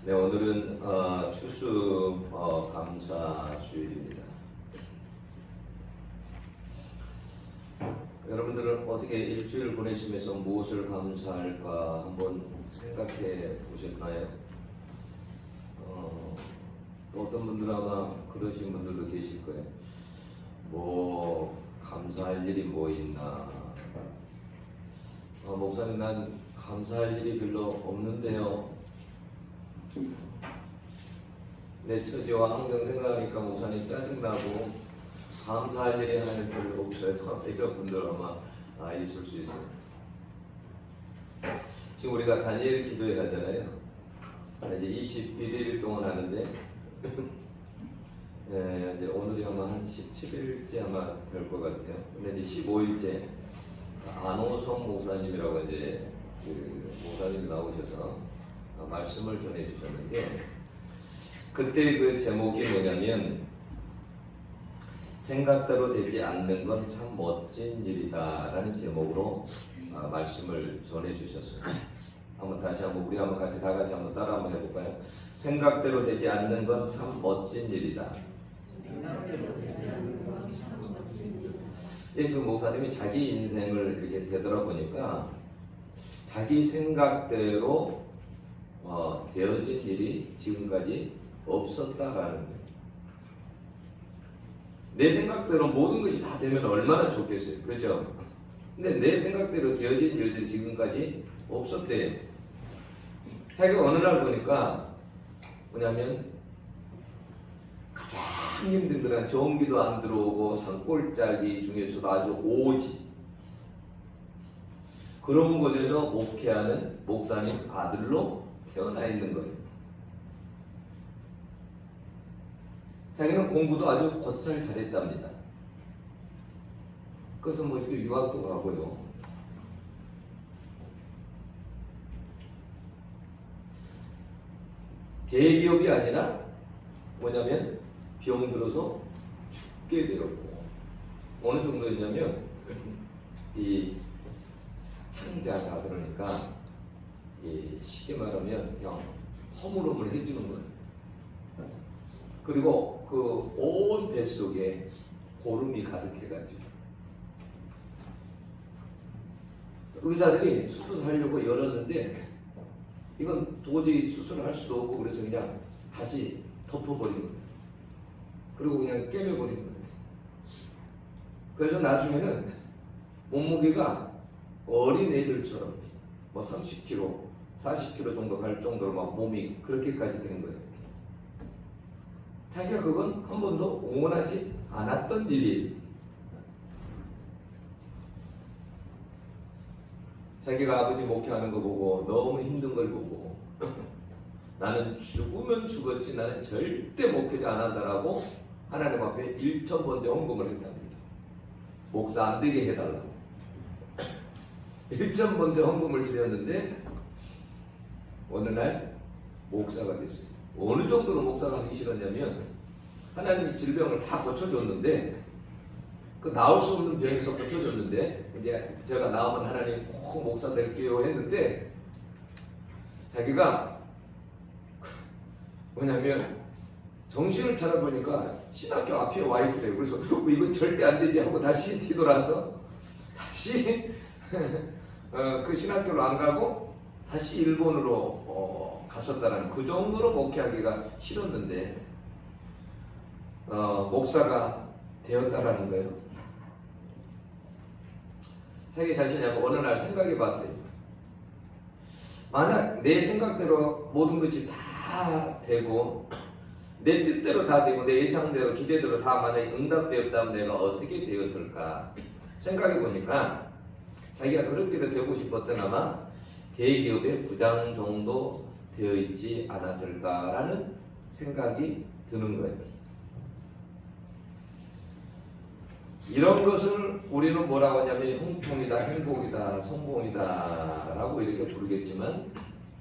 네, 오늘은 추수 감사 주일입니다. 여러분들은 어떻게 일주일 보내시면서 무엇을 감사할까 한번 생각해 보셨나요? 어떤 분들은 아마 그러신 분들도 계실 거예요. 뭐 감사할 일이 뭐 있나? 목사님, 난 감사할 일이 별로 없는데요. 내 처지와 환경 생각하니까 목사님 짜증나고 감사할 일이 하나님 별로 없어요. 이런 분들 아마 있을 수 있어요. 지금 우리가 다니엘 기도회 하잖아요. 이제 21일 동안 하는데 이제 오늘이 아마 한 17일째 아마 될 것 같아요. 근데 이제 15일째 안호성 목사님이라고 이제 목사님이 나오셔서 말씀을 전해 주셨는데, 그때 그 제목이 뭐냐면 생각대로 되지 않는 건 참 멋진 일이다 라는 제목으로 말씀을 전해 주셨어요. 한번 다시 한번 우리 한번 같이 다 같이 한번 따라 한번 해볼까요? 생각대로 되지 않는 건 참 멋진 일이다. 그 목사님이 자기 인생을 이렇게 되돌아보니까 자기 생각대로 되어진 일이 지금까지 없었다라는 거예요. 내 생각대로 모든 것이 다 되면 얼마나 좋겠어요. 그렇죠? 근데 내 생각대로 되어진 일들이 지금까지 없었대요. 자기가 어느 날 보니까 뭐냐면 가장 힘든 그런 전기도 안 들어오고 산골짜기 중에서도 아주 오지 그런 곳에서 목회하는 목사님 아들로 태어나 있는 거예요. 자기는 공부도 아주 곧잘 잘했답니다. 그래서 뭐 유학도 가고요. 대기업이 아니라 뭐냐면 병들어서 죽게 되었고, 어느 정도였냐면 이 창자가 그러니까 쉽게 말하면 그냥 허물허물 해주는 거예요. 그리고 그 온 뱃속에 고름이 가득해가지고 의사들이 수술하려고 열었는데 이건 도저히 수술을 할 수도 없고 그래서 그냥 다시 덮어버린 거예요. 그리고 그냥 깨매버린 거예요. 그래서 나중에는 몸무게가 어린 애들처럼 뭐 30kg, 40kg 정도 갈 정도로 막 몸이 그렇게까지 된 거예요. 자기가 그건 한 번도 원하지 않았던 일이에요. 자기가 아버지 목회하는 거 보고 너무 힘든 걸 보고 나는 죽으면 죽었지 나는 절대 목회자 안 한다라고 하나님 앞에 1,000번째 헌금을 했답니다. 목사 안 되게 해달라고 1,000번째 헌금을 드렸는데 어느 날 목사가 됐어요. 어느 정도로 목사가 하기 싫었냐면 하나님이 질병을 다 고쳐줬는데 그 나올 수 없는 병에서 고쳐줬는데 이제 제가 나오면 하나님 꼭 목사 될게요 했는데 자기가 뭐냐면 정신을 차려보니까 신학교 앞에 와 있더래요. 그래서 이건 절대 안 되지 하고 다시 뒤돌아서 다시 그 신학교로 안 가고 다시 일본으로 갔었다라는, 그 정도로 목회하기가 싫었는데 목사가 되었다라는 거예요. 자기 자신이 어느 날 생각해 봤대요. 만약 내 생각대로 모든 것이 다 되고 내 뜻대로 다 되고 내 예상대로 기대대로 다 만약에 응답되었다면 내가 어떻게 되었을까 생각해 보니까 자기가 그렇게도 되고 싶었던 아마 대기업의 부장 정도 되어 있지 않았을까라는 생각이 드는 거예요. 이런 것을 우리는 뭐라고 하냐면 형통이다, 행복이다, 성공이다 라고 이렇게 부르겠지만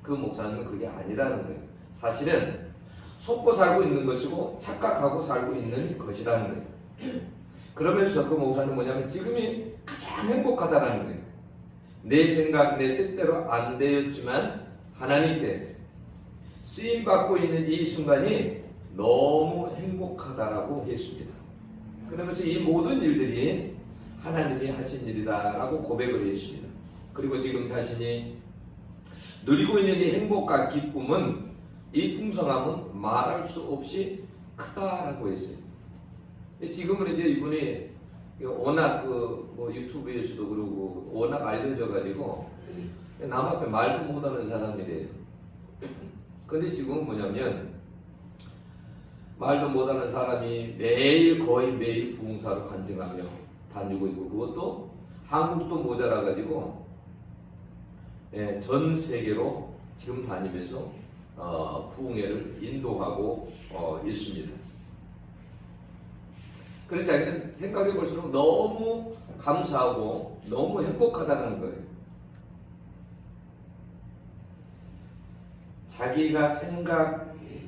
그 목사님은 그게 아니라는 거예요. 사실은 속고 살고 있는 것이고 착각하고 살고 있는 것이라는 거예요. 그러면서 그 목사님은 뭐냐면 지금이 가장 행복하다라는 거예요. 내 생각, 내 뜻대로 안 되었지만 하나님께 쓰임 받고 있는 이 순간이 너무 행복하다라고 했습니다. 그러면서 이 모든 일들이 하나님이 하신 일이다라고 고백을 했습니다. 그리고 지금 자신이 누리고 있는 이 행복과 기쁨은, 이 풍성함은 말할 수 없이 크다라고 했어요. 지금은 이제 이분이 워낙 뭐 유튜브에서도 그러고 워낙 알려져 가지고 남 앞에 말도 못하는 사람이래요. 근데 지금은 뭐냐면 말도 못하는 사람이 거의 매일 부흥사로 간증하며 다니고 있고, 그것도 한국도 모자라 가지고 전 세계로 지금 다니면서 부흥회를 인도하고 있습니다. 그래서 자기는 생각해 볼수록 너무 감사하고 너무 행복하다는 거예요. 자기가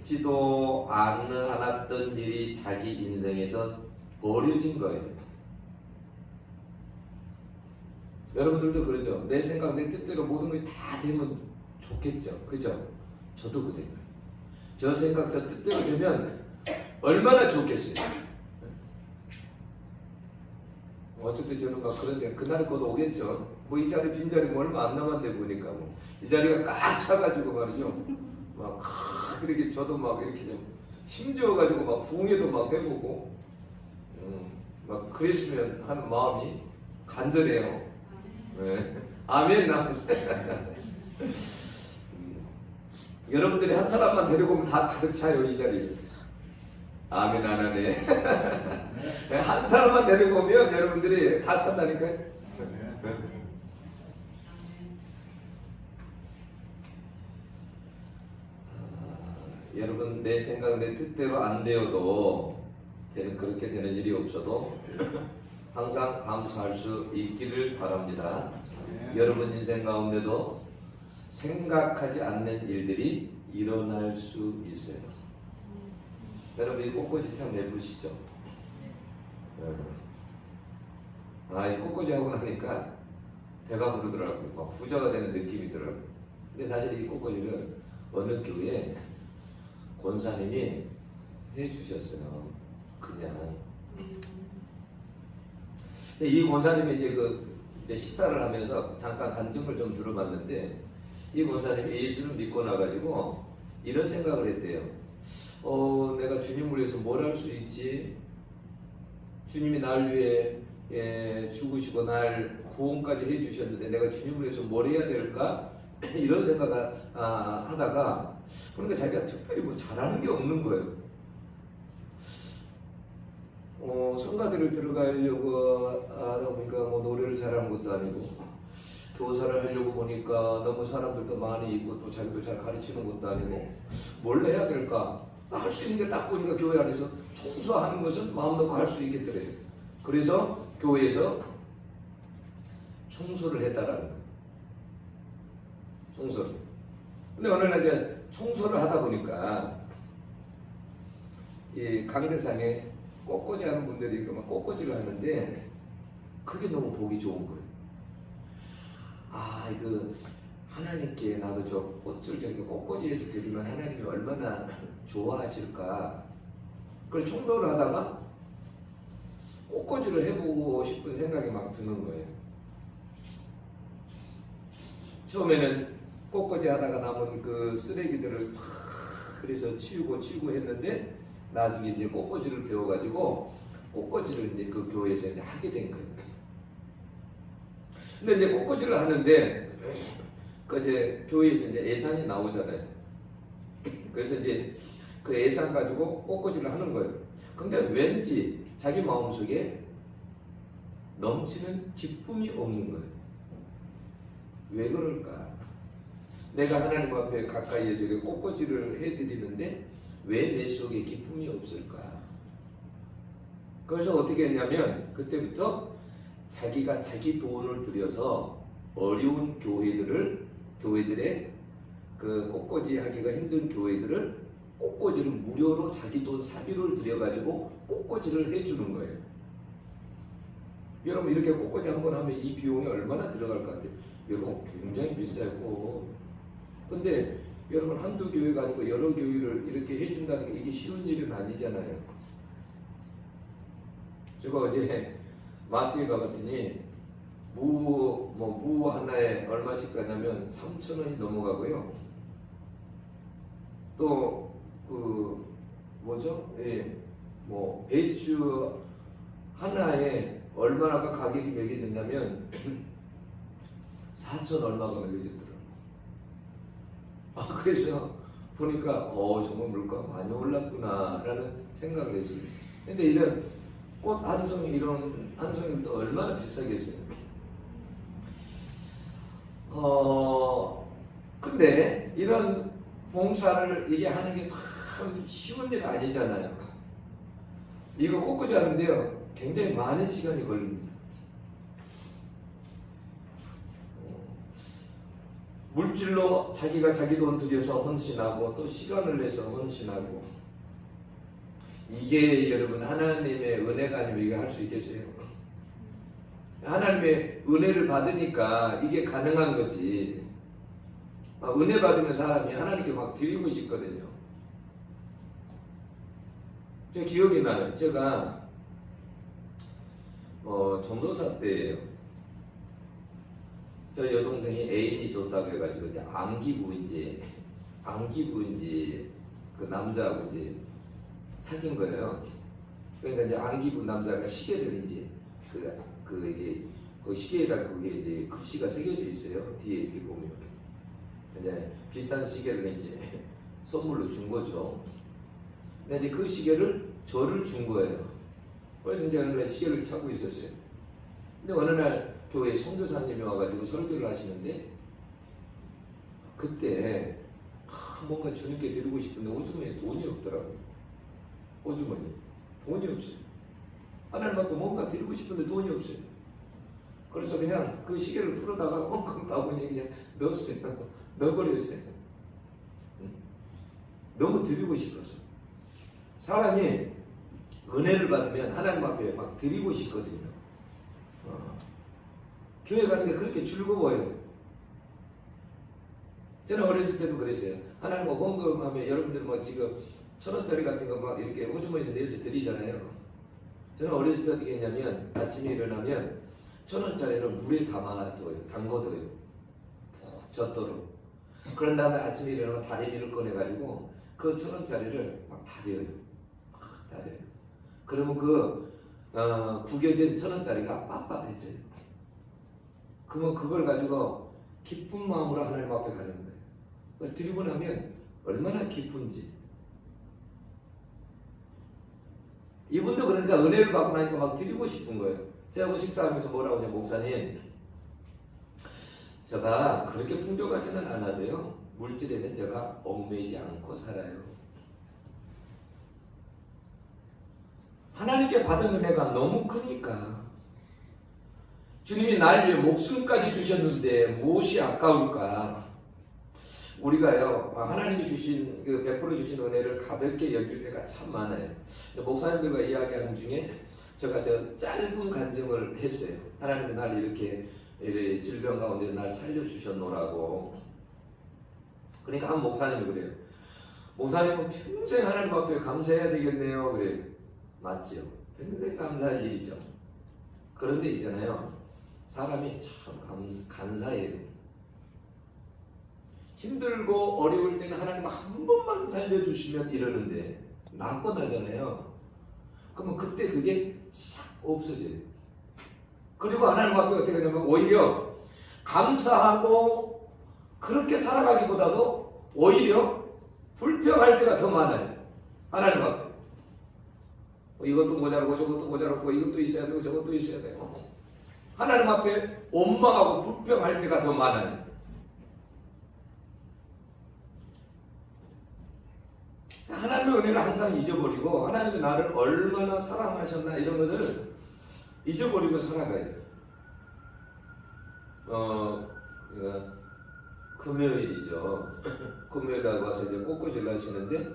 생각지도 않았던 일이 자기 인생에서 벌어진 거예요. 여러분들도 그러죠. 내 생각, 내 뜻대로 모든 것이 다 되면 좋겠죠. 그죠? 저도 그래요. 저 생각, 저 뜻대로 되면 얼마나 좋겠어요. 어차피 저는 막 그런 생각, 그날이 곧 오겠죠. 뭐 이 자리, 빈자리 뭐 얼마 안 남았는데 보니까 뭐 이 자리가 꽉 차가지고 말이죠. 막 그렇게 저도 막 이렇게 좀 힘줘가지고 막 부흥회도 막 해보고 막 그랬으면 하는 마음이 간절해요. 네. 아멘. 여러분들이 한 사람만 데리고 오면 다 가득 차요, 이 자리. 아멘 안 하네. 한 사람만 데리고 오면 여러분들이 다 찬다니까요. 여러분, 내 생각, 내 뜻대로 안 되어도 그렇게 되는 일이 없어도 항상 감사할 수 있기를 바랍니다. 여러분 인생 가운데도 생각하지 않는 일들이 일어날 수 있어요. 여러분 이 꽃꽂이 참 예쁘시죠? 이 꽃꽂이 하고 나니까 배가 부르더라고요. 막 부자가 되는 느낌이더라고요. 근데 사실 이 꽃꽂이를 어느 교회에 권사님이 해주셨어요. 그냥. 이 권사님이 이제 식사를 하면서 잠깐 간증을 좀 들어봤는데, 이 권사님이 예수를 믿고 나가지고 이런 생각을 했대요. 내가 주님을 위해서 뭘 할 수 있지? 주님이 날 위해 죽으시고 날 구원까지 해주셨는데 내가 주님을 위해서 뭘 해야 될까? 이런 생각을 하다가 그러니까 자기가 특별히 뭐 잘하는 게 없는 거예요. 성가대를 들어가려고 하다 보니까 뭐 노래를 잘하는 것도 아니고, 교사를 하려고 보니까 너무 사람들도 많이 있고 또 자기도 잘 가르치는 것도 아니고 뭘 해야 될까? 할 수 있는 게 딱 보니까 교회 안에서 청소하는 것은 마음 놓고 할 수 있겠더래요. 그래서 교회에서 청소를 해달라는 거예요. 청소를. 근데 어느 날 이제 청소를 하다 보니까 이 강대상에 꽃꽂이 하는 분들이 막 꽃꽂이를 하는데 그게 너무 보기 좋은 거예요. 이거 하나님께 나도 저 꽃을 저렇게 꽃꽂이에서 드리면 하나님이 얼마나 좋아하실까. 그래서 청소를 하다가 꽃꽂이를 해보고 싶은 생각이 막 드는 거예요. 처음에는 꽃꽂이 하다가 남은 그 쓰레기들을 그래서 치우고 했는데 나중에 이제 꽃꽂이를 배워가지고 꽃꽂이를 이제 그 교회에서 이제 하게 된 거예요. 근데 이제 꽃꽂이를 하는데 그 이제 교회에서 이제 예산이 나오잖아요. 그래서 이제 그 예산 가지고 꽃꽂이를 하는 거예요. 근데 왠지 자기 마음속에 넘치는 기쁨이 없는 거예요. 왜 그럴까? 내가 하나님 앞에 가까이에서 꽃꽂이를 해드리는데 왜 내 속에 기쁨이 없을까? 그래서 어떻게 했냐면 그때부터 자기가 자기 돈을 들여서 어려운 교회들의 그 꽃꽂이 하기가 힘든 교회들을 꽃꽂이를 무료로 자기 돈 사비를 들여가지고 꽃꽂이를 해주는 거예요. 여러분 이렇게 꽃꽂이 한번 하면 이 비용이 얼마나 들어갈 것 같아요? 여러분 굉장히 비싸고. 근데 여러분 한두 교회가 아니고 여러 교회를 이렇게 해준다는 게 이게 쉬운 일은 아니잖아요. 제가 어제 마트에 가봤더니 무 하나에 얼마씩 가냐면 3,000원이 넘어가고요. 또 배추 하나에 얼마나 가격이 매겨졌냐면 4천 얼마가 매겨졌더라고요. 그래서 보니까 정말 물가가 많이 올랐구나 라는 생각을 했어요. 근데 이런 꽃 한 송이, 이런 한 송이도 얼마나 비싸겠어요. 근데 이런 봉사를 이게 하는 게 참 쉬운 일 아니잖아요. 이거 꽂고자 하는데요, 굉장히 많은 시간이 걸립니다. 물질로 자기가 자기 돈 들여서 헌신하고 또 시간을 내서 헌신하고, 이게 여러분 하나님의 은혜가 아니면 이게 할 수 있겠어요? 하나님의 은혜를 받으니까 이게 가능한 거지. 은혜 받으면 사람이 하나님께 막 드리고 싶거든요. 제 기억이 나요. 제가 전도사 때예요. 저 여동생이 애인이 좋다고 해가지고 이제 안기부인지 그 남자하고 이제 사귄 거예요. 그러니까 이제 안기부 남자가 시계를 이제 이게 그 시계에다 그게 이제 글씨가 새겨져 있어요. 뒤에 이렇게 보면 이제 비싼 시계를 이제 선물로 준 거죠. 근데 이제 그 시계를 저를 준 거예요. 그래서 이제 어느 날 시계를 차고 있었어요. 근데 어느 날 교회 선교사님이 와가지고 설교를 하시는데, 그때 뭔가 주님께 드리고 싶은데 오주머니에 돈이 없더라고요. 오주머니 돈이 없어요. 하나님 앞에 뭔가 드리고 싶은데 돈이 없어요. 그래서 그냥 그 시계를 풀어다가 엉큼 따보니 그냥 넣어버렸어요. 너무 드리고 싶어서. 사람이 은혜를 받으면 하나님 앞에 막 드리고 싶거든요. 교회 가는 게 그렇게 즐거워요. 저는 어렸을 때도 그랬어요. 하나님 헌금하면 여러분들 지금 1,000원짜리 같은 거 막 이렇게 호주머니에서 내서 드리잖아요. 저는 어렸을 때 어떻게 했냐면 아침에 일어나면 1,000원짜리를 물에 담궈둬요. 푹 젖도록. 그런 다음에 아침에 일어나면 다리미를 꺼내가지고 그 1,000원짜리를 막 다려요. 그러면 구겨진 1,000원짜리가 빳빳해져요. 그러면 그걸 가지고 기쁜 마음으로 하나님 앞에 가는 거예요. 그걸 드리고 나면 얼마나 기쁜지. 이분도 그러니까 은혜를 받고 나니까 막 드리고 싶은 거예요. 제가 식사하면서 뭐라고 하냐, 목사님, 제가 그렇게 풍족하지는 않아도요, 물질에는 제가 얽매이지 않고 살아요. 하나님께 받은 은혜가 너무 크니까. 주님이 날 위해 목숨까지 주셨는데 무엇이 아까울까? 우리가요, 하나님이 주신 베풀어 주신 은혜를 가볍게 여길 때가 참 많아요. 목사님들과 이야기하는 중에 제가 짧은 간증을 했어요. 하나님이 날 이렇게 질병 가운데 날 살려주셨노라고. 그러니까 한 목사님이 그래요. 목사님은 평생 하나님 앞에 감사해야 되겠네요. 그래요. 맞죠? 평생 감사할 일이죠. 그런데 있잖아요, 사람이 참 간사해요. 힘들고 어려울 때는 하나님 한 번만 살려주시면 이러는데 낫고 나잖아요. 그러면 그때 그게 싹 없어져요. 그리고 하나님 앞에 어떻게 하냐면 오히려 감사하고 그렇게 살아가기보다도 오히려 불평할 때가 더 많아요. 하나님 앞에 이것도 모자라고 저것도 모자라고 이것도 있어야 되고 저것도 있어야 되고 하나님 앞에 원망하고 불평할 때가 더 많아요. 하나님의 은혜를 항상 잊어버리고 하나님이 나를 얼마나 사랑하셨나 이런 것을 잊어버리고 살아가요. 금요일이죠. 금요일날 와서 이제 꽃꽂이를 하시는데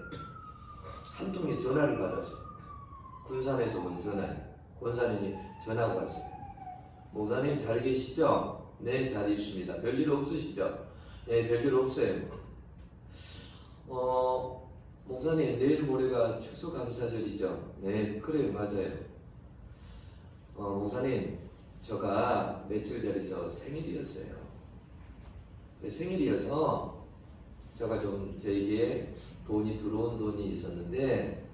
한 통의 전화를 받았어요. 군산에서 온 전화예요. 권사님이 전화가 왔어요. 목사님 잘 계시죠? 네, 잘 있습니다. 별일 없으시죠? 네, 별일 없어요. 목사님 내일 모레가 추수감사절이죠. 네, 그래요, 맞아요. 목사님 제가 며칠 전에 저 생일이었어요. 생일이어서 제가 좀 저에게 돈이 들어온 돈이 있었는데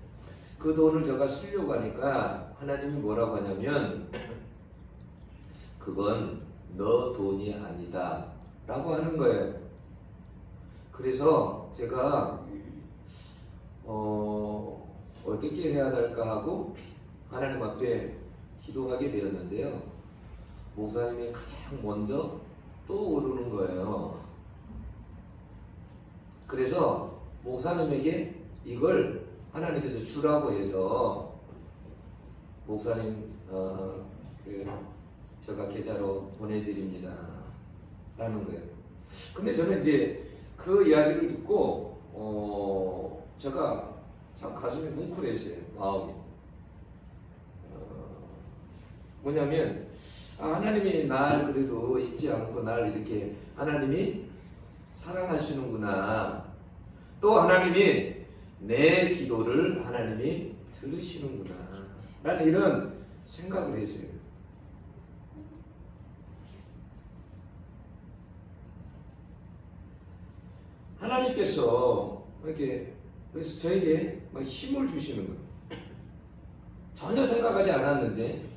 그 돈을 제가 쓰려고 하니까 하나님이 뭐라고 하냐면 그건 너 돈이 아니다 라고 하는 거예요. 그래서 제가 어떻게 해야 될까 하고 하나님 앞에 기도하게 되었는데요. 목사님이 가장 먼저 떠오르는 거예요. 그래서 목사님에게 이걸 하나님께서 주라고 해서 목사님 제가 계좌로 보내드립니다 라는 거예요. 근데 저는 이제 그 이야기를 듣고 제가 참 가슴이 뭉클했어요. 마음이 뭐냐면 하나님이 날 그래도 잊지 않고 날 이렇게 하나님이 사랑하시는구나. 또 하나님이 내 기도를 하나님이 들으시는구나 라는 이런 생각을 했어요. 하나님께서 이렇게 그래서 저에게 막 힘을 주시는 거예요. 전혀 생각하지 않았는데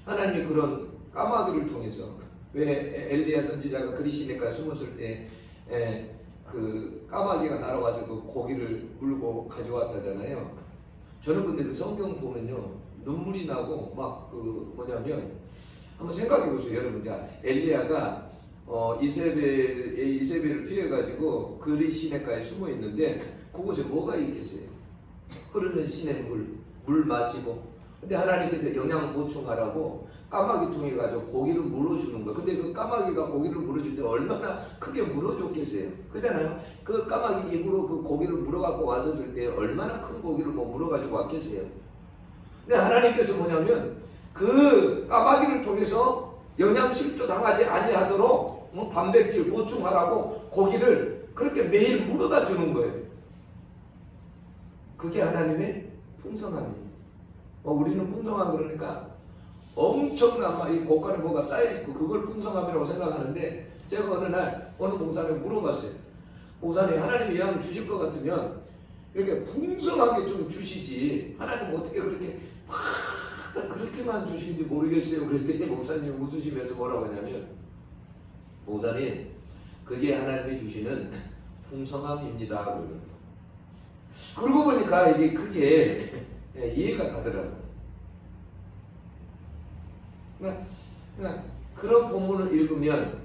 하나님이 그런 까마귀를 통해서 왜 엘리야 선지자가 그리시니까 숨었을 때 그 까마귀가 날아와서 그 고기를 물고 가져왔다잖아요. 저는 근데 그 성경 보면요 눈물이 나고 막 그 뭐냐면 한번 생각해 보세요. 여러분 자 엘리야가 이세벨을 피해가지고 그리 시내가에 숨어 있는데 그곳에 뭐가 있겠어요? 흐르는 시내 물 마시고. 근데 하나님께서 영양 보충하라고 까마귀 통해 가지고 고기를 물어주는 거예요. 근데 그 까마귀가 고기를 물어줄 때 얼마나 크게 물어줬겠어요? 그렇잖아요. 그 까마귀 입으로 그 고기를 물어갖고 왔었을 때 얼마나 큰 고기를 물어가지고 왔겠어요? 근데 하나님께서 뭐냐면 그 까마귀를 통해서 영양실조 당하지 아니하도록 단백질 보충하라고 고기를 그렇게 매일 물어다 주는 거예요. 그게 하나님의 풍성함이에요. 우리는 풍성함 그러니까 엄청난 이 고간에 뭐가 쌓여있고 그걸 풍성함이라고 생각하는데 제가 어느 날 어느 목사님 물어봤어요. 목사님 하나님이 양 주실 것 같으면 이렇게 풍성하게 좀 주시지 하나님 어떻게 그렇게 다 그렇게만 주시는지 모르겠어요. 그랬더니 목사님이 웃으시면서 뭐라고 하냐면 목사님 그게 하나님이 주시는 풍성함입니다. 그러고 보니까 이게 크게 이해가 가더라고요. 그러니까 그런 본문을 읽으면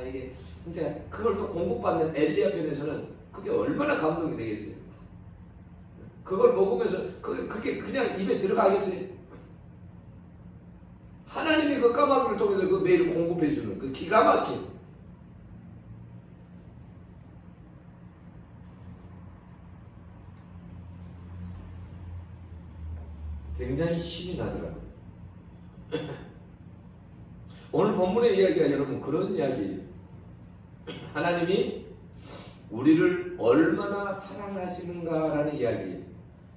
이게 진짜 그걸 또 공급받는 엘리야 편에서는 그게 얼마나 감동이 되겠어요. 그걸 먹으면서 그게 그냥 입에 들어가겠어요. 하나님이 그 까마귀를 통해서 그 매일 공급해 주는 그 기가 막힌 굉장히 신이 나더라고요. 오늘 본문의 이야기가 여러분 그런 이야기예요. 하나님이 우리를 얼마나 사랑하시는가라는 이야기예요.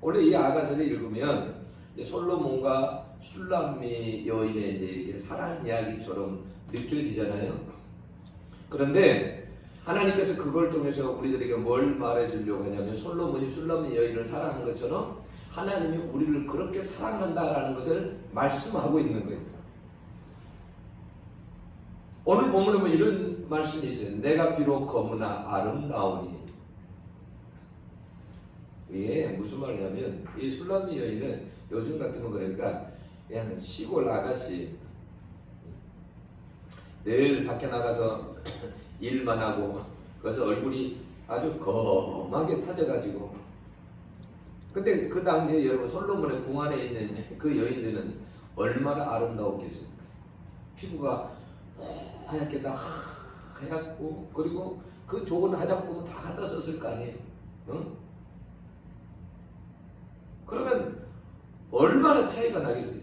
원래 이 아가서를 읽으면 솔로몬과 슐람미 여인의 이제 이렇게 사랑 이야기처럼 느껴지잖아요. 그런데 하나님께서 그걸 통해서 우리들에게 뭘 말해주려고 하냐면 솔로몬이 슐람미 여인을 사랑한 것처럼 하나님이 우리를 그렇게 사랑한다라는 것을 말씀하고 있는 거예요. 오늘 본문에 뭐 이런 말씀이 있어요. 내가 비록 검으나 아름다우니. 이게 무슨 말이냐면 이 술람미 여인은 요즘 같은 거니까 그냥 시골 아가씨 늘 밖에 나가서 일만 하고 그래서 얼굴이 아주 검하게 타져가지고 근데 그 당시에 여러분 솔로몬의 궁 안에 있는 그 여인들은 얼마나 아름다웠겠습니까? 피부가 하얗게 다 하얗고 그리고 그 좋은 화장품은 다 갖다 썼을 거 아니에요? 응? 그러면 얼마나 차이가 나겠어요?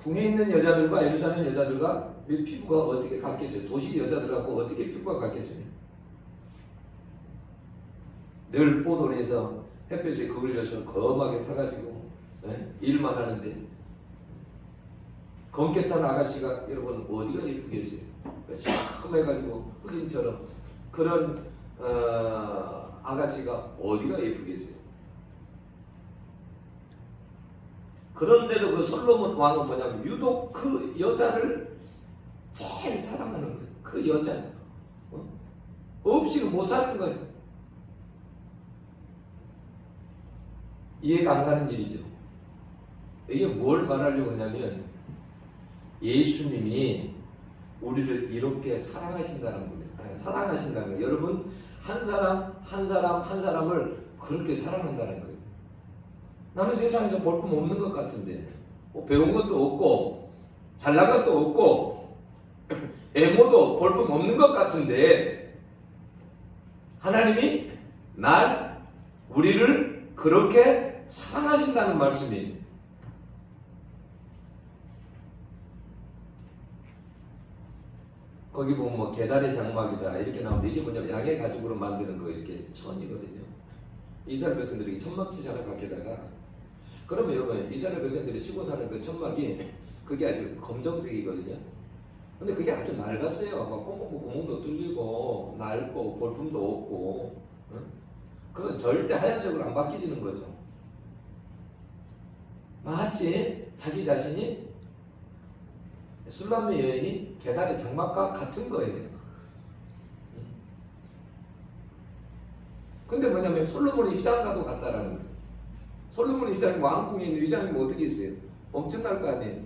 궁에 있는 여자들과 예루살렘 여자들과 피부가 어떻게 같겠어요? 도시 여자들하고 어떻게 피부가 같겠어요? 늘 포도원에서 햇볕에 그을려서 검하게 타가지고 일만 하는데 검게 탄 아가씨가 여러분 어디가 예쁘겠어요? 시커매가지고 흑인처럼 그런 아가씨가 어디가 예쁘겠어요? 그런데도 그 솔로몬 왕은 뭐냐면 유독 그 여자를 제일 사랑하는 거예요. 그 여자 없이는 못 사는 거예요. 이해가 안 가는 일이죠. 이게 뭘 말하려고 하냐면 예수님이 우리를 이렇게 사랑하신다는 거예요. 사랑하신다는 거예요. 여러분 한 사람을 그렇게 사랑한다는 거예요. 나는 세상에서 볼품 없는 것 같은데 배운 것도 없고 잘난 것도 없고 애모도 볼품 없는 것 같은데 하나님이 우리를 그렇게 사랑하신다는 말씀이에요. 거기 보면 뭐 계달의 장막이다 이렇게 나오는데 이게 뭐냐면 양의 가죽으로 만드는 거 이렇게 천이거든요. 이스라엘 백성들이 천막치잖아요 밖에다가. 그러면 여러분 이스라엘 백성들이 치고 사는 그 천막이 그게 아주 검정색이거든요. 근데 그게 아주 낡았어요. 막 뽕뽕뽕 구멍도 뚫리고 낡고 볼품도 없고 그건 절대 하얀색으로 안 바뀌지는 거죠. 마치 자기 자신이 술람미 여인이 계달의 장막과 같은 거예요. 근데 뭐냐면 솔로몬이 휘장과도 같다라는 거예요. 솔로몬의 휘장이 왕궁에 있는 휘장이 뭐 어떻게 있어요? 엄청날 거 아니에요.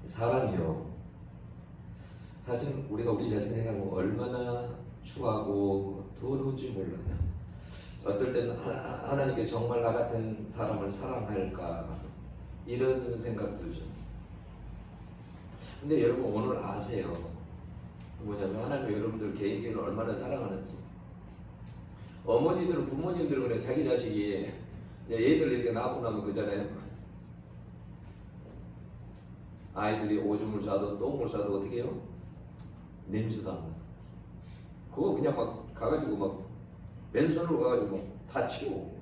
사람이요. 사실 우리가 우리 자신 생각하면 얼마나 추하고 더러운지 몰라요. 어떨 때는 하나님께 정말 나 같은 사람을 사랑할까 이런 생각 들죠. 근데 여러분 오늘 아세요? 뭐냐면 하나님 여러분들 개인기를 얼마나 사랑하는지. 어머니들은 부모님들은 그래 자기 자식이 애들 이렇게 낳고 나면 그잖아요. 아이들이 오줌을 싸도 똥을 싸도 어떻게 해요? 냄새도 안 나. 그거 그냥 막 가가지고 막 맨손으로 가가지고 다 치워.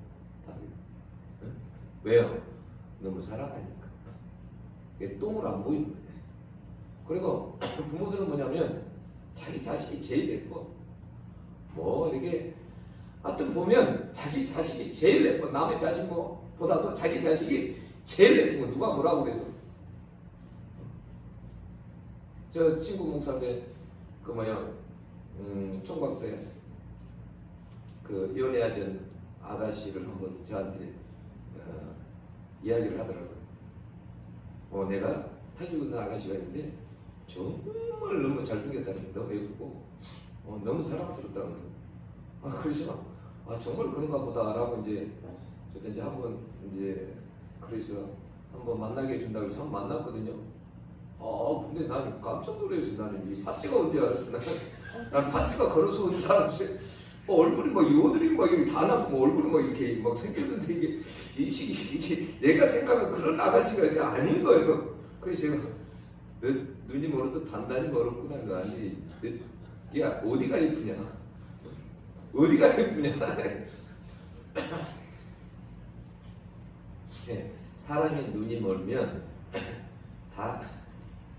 응? 왜요? 너무 사랑하니까. 이게 똥을 안 보이는 거예요. 그리고 부모들은 뭐냐면 자기 자식이 제일 예뻐. 뭐 이렇게 하여튼 보면 자기 자식이 제일 예뻐. 남의 자식보다도 자기 자식이 제일 예쁘고 누가 뭐라고 그래도. 저 친구 목사인데 그 총각 때 그 연애하던 아가씨를 한번 저한테 이야기를 하더라고요. 내가 사귀고 있는 아가씨가 있는데 정말 너무 잘생겼다는 거예요. 너무 예쁘고 너무 사랑스럽다는 거예요. 그래서 정말 그런가 보다라고 이제 저도 이제 한번 이제 그래서 한번 만나게 해준다고 해서 한번 만났거든요. 근데 나는 깜짝 놀랐어. 나는 이 팥쥐가 온 줄 알았어. 난 팥쥐가 걸어서 온 줄 알았어. 얼굴이 막 요들이 막 여기 다 나고 얼굴이 막 이렇게 막 생겼는데 이게 내가 생각한 그런 아가씨가 아닌 거예요. 그래서 제가 눈이 멀어도 단단히 멀었구나. 아니, 야 어디가 예쁘냐? 어디가 예쁘냐? 네, 사람의 눈이 멀면 다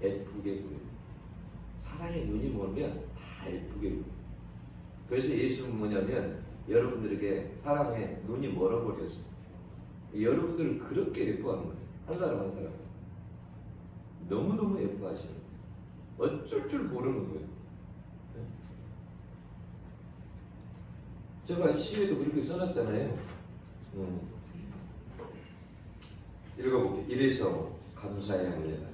예쁘게 보여요. 사랑의 눈이 멀면 다 예쁘게 보여요. 그래서 예수는 뭐냐면 여러분들에게 사랑의 눈이 멀어버렸어요. 여러분들을 그렇게 예뻐하는 거예요. 한 사람 한 사람 너무너무 예뻐하시는 거예요. 어쩔 줄 모르는 거예요. 제가 시에도 그렇게 써놨잖아요. 읽어볼게요. 이래서 감사해야 합니다.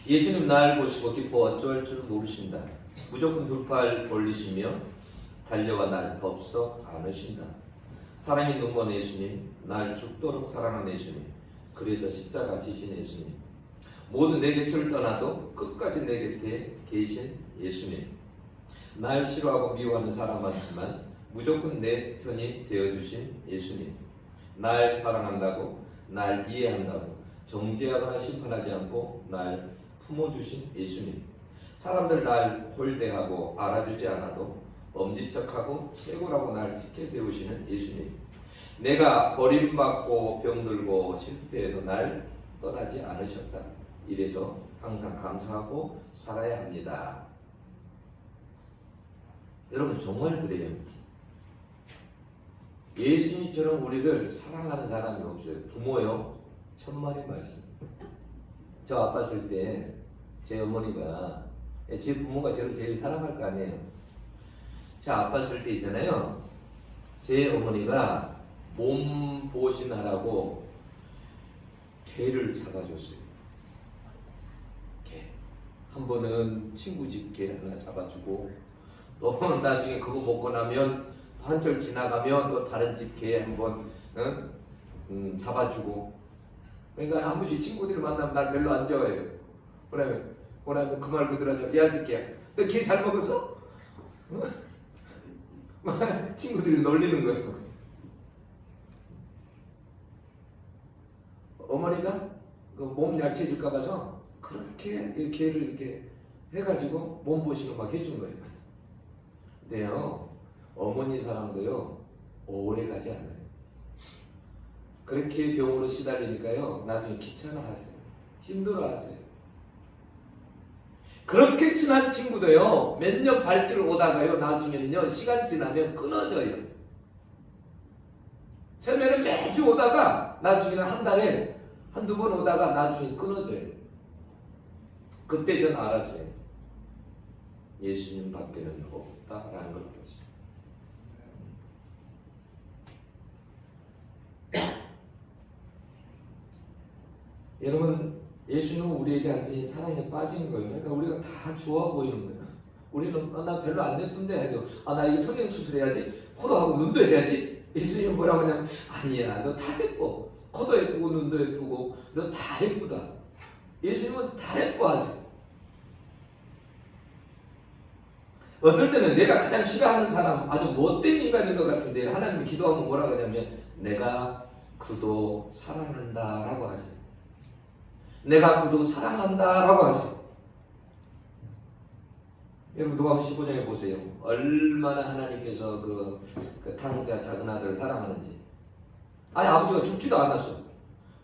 예수님 날 보시고 기뻐 어쩔 줄 모르신다. 무조건 두 팔 벌리시며 달려가 날 덥석 안으신다. 사랑이 눈먼 예수님, 날 죽도록 사랑하는 예수님, 그래서 십자가 지신 예수님, 모두 내 곁을 떠나도 끝까지 내 곁에 계신 예수님, 날 싫어하고 미워하는 사람 많지만 무조건 내 편이 되어주신 예수님. 날 사랑한다고, 날 이해한다고, 정죄하거나 심판하지 않고 날 품어주신 예수님. 사람들 날 홀대하고 알아주지 않아도 엄지척하고 최고라고 날 지켜세우시는 예수님. 내가 버림받고 병들고 실패해도 날 떠나지 않으셨다. 이래서 항상 감사하고 살아야 합니다. 여러분 정말 그래요. 예수님처럼 우리를 사랑하는 사람이 없어요. 부모요. 천만의 말씀. 저 아팠을 때 제 어머니가, 제 부모가 저를 제일 사랑할 거 아니에요. 저 아팠을 때 있잖아요. 제 어머니가 몸보신하라고 개를 잡아줬어요. 개. 한 번은 친구 집 개 하나 잡아주고, 또 나중에 그거 먹고 나면 한철 지나가면 또 다른 집 개 한번 잡아주고. 그러니까 한 번씩 친구들이 만나면 날 별로 안 좋아해요. 뭐라면 그 말 그대로 하죠. 야 새끼야, 너 개 잘 먹었어? 친구들이 놀리는 거예요. 어머니가 그 몸 약해질까 봐서 그렇게 개를 이렇게 해가지고 몸보신을 막 해준 거예요. 근데요, 어머니 사랑도요 오래 가지 않아요. 그렇게 병으로 시달리니까요 나중에 귀찮아하세요. 힘들어하세요. 그렇게 친한 친구도요 몇 년 발길을 오다가요 나중에는요 시간 지나면 끊어져요. 처음에는 매주 오다가 나중에는 한 달에 한두 번 오다가 나중에 끊어져요. 그때 전 알았어요. 예수님 밖에는 없다라는 걸 알았어요. 여러분, 예수님은 우리에게 완전히 사랑에 빠진 거예요. 그러니까 우리가 다 좋아 보이는 거예요. 우리는 나 별로 안 예쁜데 해도 나 이거 성형 수술해야지, 코도 하고 눈도 해야지. 예수님은 뭐라고 하냐면 아니야, 너 다 예뻐. 코도 예쁘고 눈도 예쁘고 너 다 예쁘다. 예수님은 다 예뻐하세요. 어떨 때는 내가 가장 싫어하는 사람, 아주 못된 인간인 것 같은데 하나님이 기도하면 뭐라고 하냐면 내가 그도 사랑한다 라고 하세요. 내가 그도 사랑한다 라고 하세요. 여러분 누가복음 15장에 보세요. 얼마나 하나님께서 그 탕자 작은 아들을 사랑하는지. 아니 아버지가 죽지도 않았어.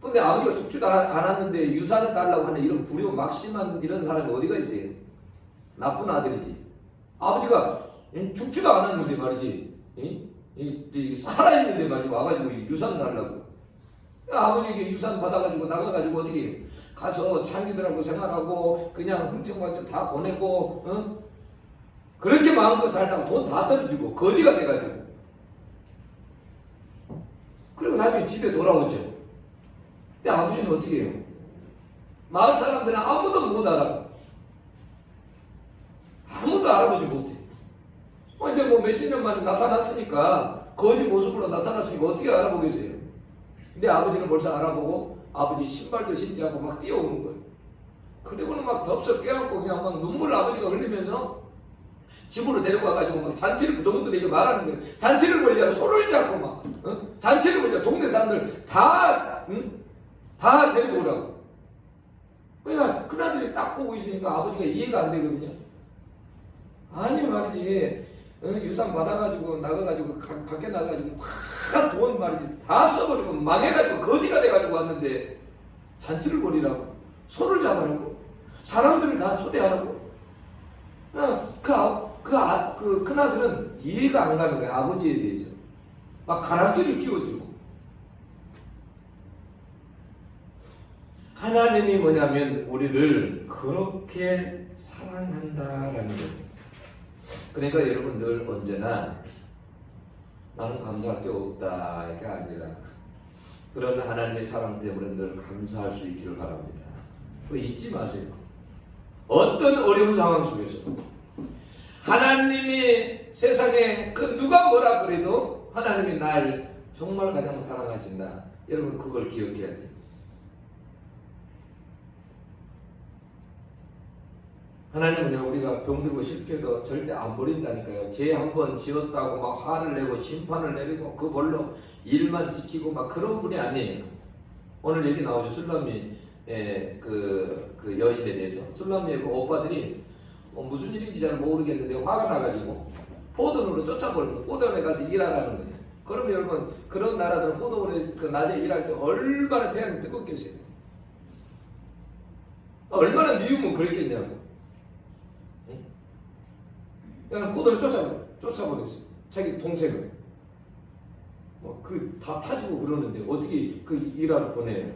근데 아버지가 죽지도 않았는데 유산을 달라고 하는 이런 불효 막심한 이런 사람이 어디가 있어요? 나쁜 아들이지. 아버지가 죽지도 않았는데 말이지. 살아있는데 말이지 와가지고 유산 달라고. 아버지에게 유산 받아가지고 나가가지고 어떻게 해요? 가서 자기들하고 생활하고 그냥 흥청망청 다 보내고 그렇게 마음껏 살다가 돈 다 떨어지고 거지가 돼가지고 그리고 나중에 집에 돌아오죠. 근데 아버지는 어떻게 해요? 마을 사람들은 아무도 못 알아. 아무도 알아보지 못해. 이제 뭐 몇십 년 만에 나타났으니까 거지 모습으로 나타났으니까 어떻게 알아보겠어요? 근데 아버지는 벌써 알아보고 아버지 신발도 신지 않고 막 뛰어오는 거예요. 그리고는 막 덥석 껴안고 그냥 막 눈물 아버지가 흘리면서 집으로 데려가가지고 막 잔치를 부동들에게 말하는 거예요. 잔치를 벌려 손을 잡고 막 잔치를 벌려 동네 사람들 다 데리고 오라고. 그러니까 큰아들이 딱 보고 있으니까 아버지가 이해가 안 되거든요. 아니 말이지 유산 받아가지고 나가가지고 밖에 나가가지고 다 돈 말이지 다 써버리고 망해가지고 거지가 돼가지고 왔는데 잔치를 벌이라고 손을 잡으라고 사람들을 다 초대하라고. 그 큰아들은 이해가 안 가는 거야. 아버지에 대해서 막 가락지를 끼워주고. 하나님이 뭐냐면 우리를 그렇게 사랑한다라는 거예요. 그러니까 여러분 늘 언제나 나는 감사할 게 없다 이게 아니라 그런 하나님의 사랑 때문에 늘 감사할 수 있기를 바랍니다. 잊지 마세요. 어떤 어려운 상황 속에서 하나님이 세상에 누가 뭐라 그래도 하나님이 날 정말 가장 사랑하신다. 여러분 그걸 기억해야 돼요. 하나님은요, 우리가 병들고 실패도 절대 안 버린다니까요. 죄 한 번 지었다고 막 화를 내고 심판을 내리고 그 벌로 일만 시키고 막 그런 분이 아니에요. 오늘 얘기 나오죠. 술람미 그 여인에 대해서. 술람미의 그 오빠들이 무슨 일인지 잘 모르겠는데 화가 나가지고 포도원으로 쫓아버리고 포도원에 가서 일하라는 거예요. 그러면 여러분, 그런 나라들은 포도원에 그 낮에 일할 때 얼마나 태양이 뜨겁겠어요. 얼마나 미우면 그랬겠냐고. 그냥 포도를 쫓아버렸어요. 자기 동생을. 다 타주고 그러는데 어떻게 그 일하러 보내요?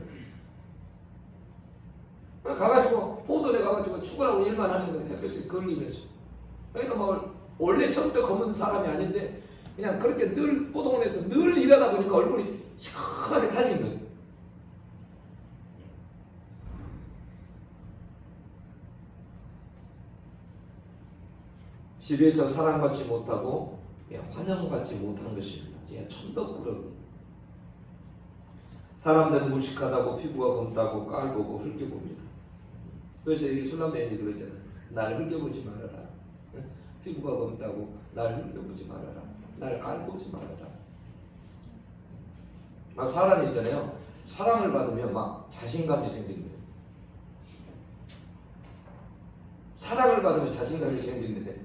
가가지고 포도원에 가가지고 죽으라고 일만 하는 거예요. 햇볕에 걸리면서. 그러니까 뭐 원래 처음부터 검은 사람이 아닌데 그냥 그렇게 늘 포도원에서 늘 일하다 보니까 얼굴이 시커멓게 타진 거예요. 집에서 사랑받지 못하고 환영받지 못하는 것입니다. 천덕꾸러기. 사람들은 무식하다고 피부가 검다고 깔보고 흙겨봅니다. 그래서 이 술람 여인이 그러잖아요. 날 흙겨보지 말아라. 피부가 검다고 날 흙겨보지 말아라. 날 깔보지 말아라. 막 사람이 있잖아요. 사랑을 받으면 막 자신감이 생긴대요. 사랑을 받으면 자신감이 생긴대.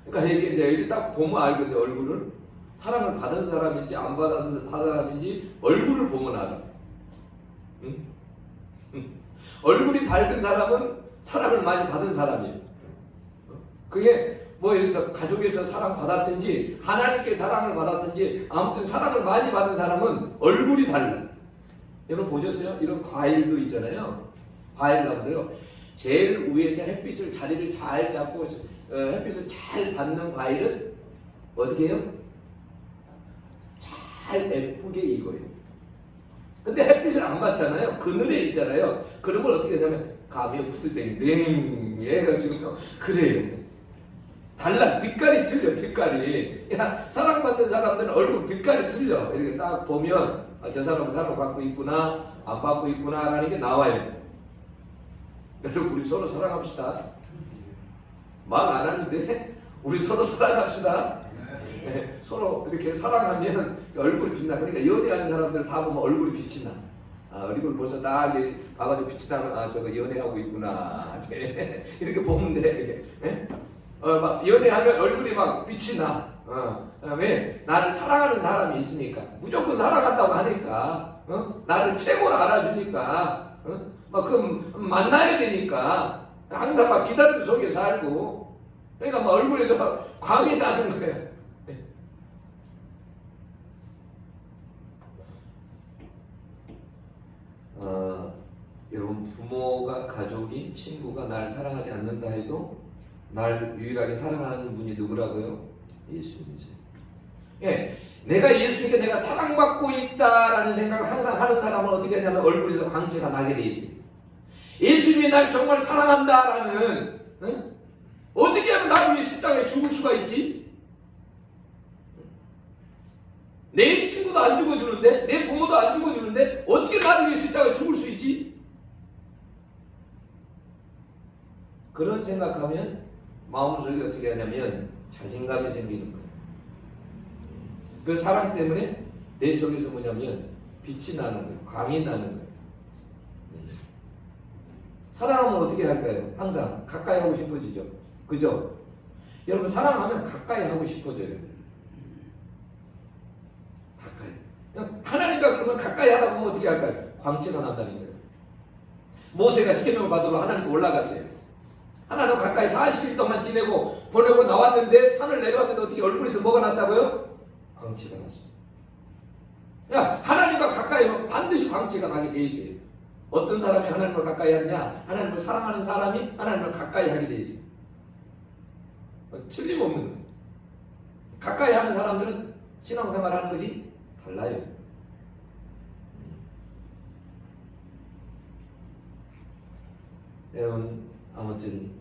그러니까 이게 딱 보면 알거든요. 얼굴을 사랑을 받은 사람인지 안 받은 사람인지 얼굴을 보면 알아. 응? 얼굴이 밝은 사람은 사랑을 많이 받은 사람이에요. 그게 뭐 여기서 가족에서 사랑 받았든지 하나님께 사랑을 받았든지 아무튼 사랑을 많이 받은 사람은 얼굴이 달라. 여러분 보셨어요? 이런 과일도 있잖아요. 과일 나무도요. 제일 위에서 햇빛을 자리를 잘 잡고 햇빛을 잘 받는 과일은 어떻게 해요? 잘 예쁘게 익어요. 근데 햇빛을 안 받잖아요. 그늘에 있잖아요. 그런 걸 어떻게 하냐면 감이 푸르땡 해가지고 그래요. 달라. 빛깔이 틀려. 빛깔이. 야, 사랑받는 사람들은 얼굴 빛깔이 틀려. 이렇게 딱 보면 저 사람은 사랑받고 있구나 안 받고 있구나 라는 게 나와요. 여러분 우리 서로 사랑합시다. 말 안 하는데 우리 서로 사랑합시다. 네, 서로 이렇게 사랑하면 얼굴이 빛나. 그러니까 연애하는 사람들 다 보면 얼굴이 빛이 나. 얼굴 벌써 딱 봐가지고 빛이 나면 저거 연애하고 있구나. 이렇게 보면 돼. 이렇게. 네? 막 연애하면 얼굴이 막 빛이 나. 왜? 나를 사랑하는 사람이 있으니까. 무조건 사랑한다고 하니까. 나를 최고로 알아주니까. 막 그럼 만나야 되니까. 항상 막 기다리는 속에 살고. 그러니까 막 얼굴에서 광이 나는 거예요. 여러분 부모가 가족이 친구가 날 사랑하지 않는다 해도 날 유일하게 사랑하는 분이 누구라고요? 예수님이죠. 예, 내가 예수님께 내가 사랑받고 있다라는 생각을 항상 하는 사람은 어떻게 하냐면 얼굴에서 광채가 나게 되지. 예수님이 날 정말 사랑한다라는 어떻게 하면 나를 위해 십자가에 죽을 수가 있지? 내 친구도 안 죽어주는데 내 부모도 안 죽어주는데 어떻게 나를 위해 십자가에 죽을 수 있지? 그런 생각하면 마음속에 어떻게 하냐면 자신감이 생기는 거예요. 그 사랑 때문에 내 속에서 뭐냐면 빛이 나는 거예요. 광이 나는 거예요. 사랑하면 어떻게 할까요? 항상 가까이 하고 싶어지죠. 그죠? 여러분 사랑하면 가까이 하고 싶어져요. 가까이. 하나님과 그러면 가까이 하다 보면 어떻게 할까요? 광채가 난다니까요. 모세가 시계명을 받으러 하나님께 올라갔어요. 하나님 가까이 40일 동안 지내고 보내고 나왔는데 산을 내려왔는데 어떻게 얼굴에서 뭐가 났다고요? 광채가 났어요. 야, 하나님과 가까이 하면 반드시 광채가 나게 돼 있어요. 어떤 사람이 하나님을 가까이 하느냐? 하나님을 사랑하는 사람이 하나님을 가까이 하게 돼 있어요. 틀림없는 거예요. 가까이 하는 사람들은 신앙생활 하는 것이 달라요. 여러분 아무튼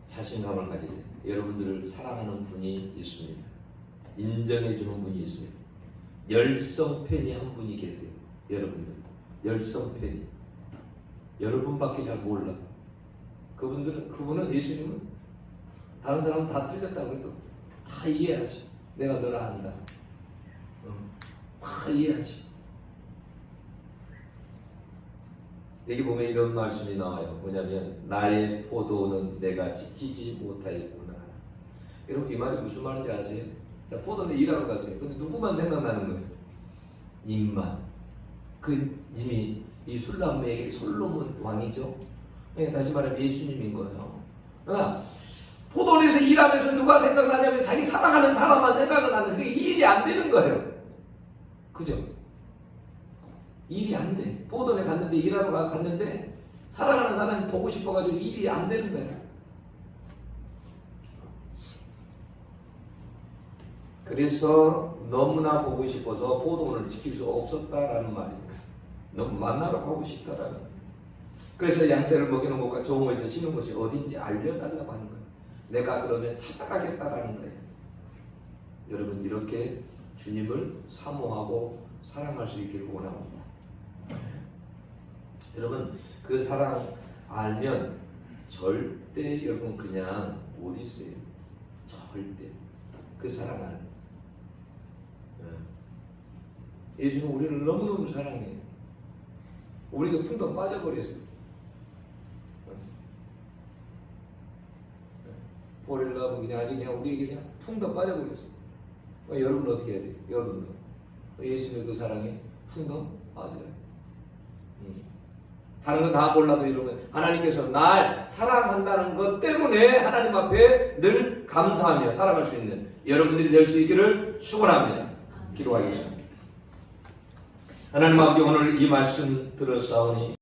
자신감을 가지세요. 여러분들을 사랑하는 분이 있습니다. 인정해주는 분이 있어요. 열성 팬이 한 분이 계세요. 여러분들 열성 팬이 여러분밖에 잘 몰라. 그분은 예수님은 다른 사람은 다 틀렸다고 해도 다 이해하시. 내가 너를 안다. 다 이해하시. 여기 보면 이런 말씀이 나와요. 뭐냐면 나의 포도는 내가 지키지 못하였구나. 여러분 이 말이 무슨 말인지 아세요? 자, 포도는 일하러 가세요. 근데 누구만 생각나는 거예요? 입만. 그 이미 이 술람매의 솔로몬 왕이죠. 다시 말하면 예수님인 거예요. 그러니까 포도원에서 일하면서 누가 생각나냐면 자기 사랑하는 사람만 생각을 나는 그게 일이 안 되는 거예요. 그죠? 일이 안 돼. 포도원에 갔는데 일하러 갔는데 사랑하는 사람이 보고 싶어가지고 일이 안 되는 거예요. 그래서 너무나 보고 싶어서 포도원을 지킬 수 없었다라는 말입니다. 너무 만나러 가고 싶다라는. 그래서 양떼를 먹이는 곳과 종을 쉬는 곳이 어딘지 알려달라고 하는 거예요. 내가 그러면 찾아가겠다라는 거예요. 여러분 이렇게 주님을 사모하고 사랑할 수 있기를 원합니다. 여러분 그 사랑 알면 절대 여러분 그냥 못 있어요. 절대 그 사랑 알면. 예수는 우리를 너무너무 사랑해요. 우리가 풍덩 빠져버렸어요. 보릴라고 그냥 아주 그냥 우리 그냥 풍덩 빠져버렸어. 여러분 어떻게 해야 돼요? 여러분도 예수님의 그 사랑에 풍덩 빠져요. 다른 건 다 몰라도 이러면 하나님께서 날 사랑한다는 것 때문에 하나님 앞에 늘 감사하며 살아갈 수 있는 여러분들이 될 수 있기를 축원합니다. 기도하겠습니다. 하나님 아버지 오늘 이 말씀 들었사오니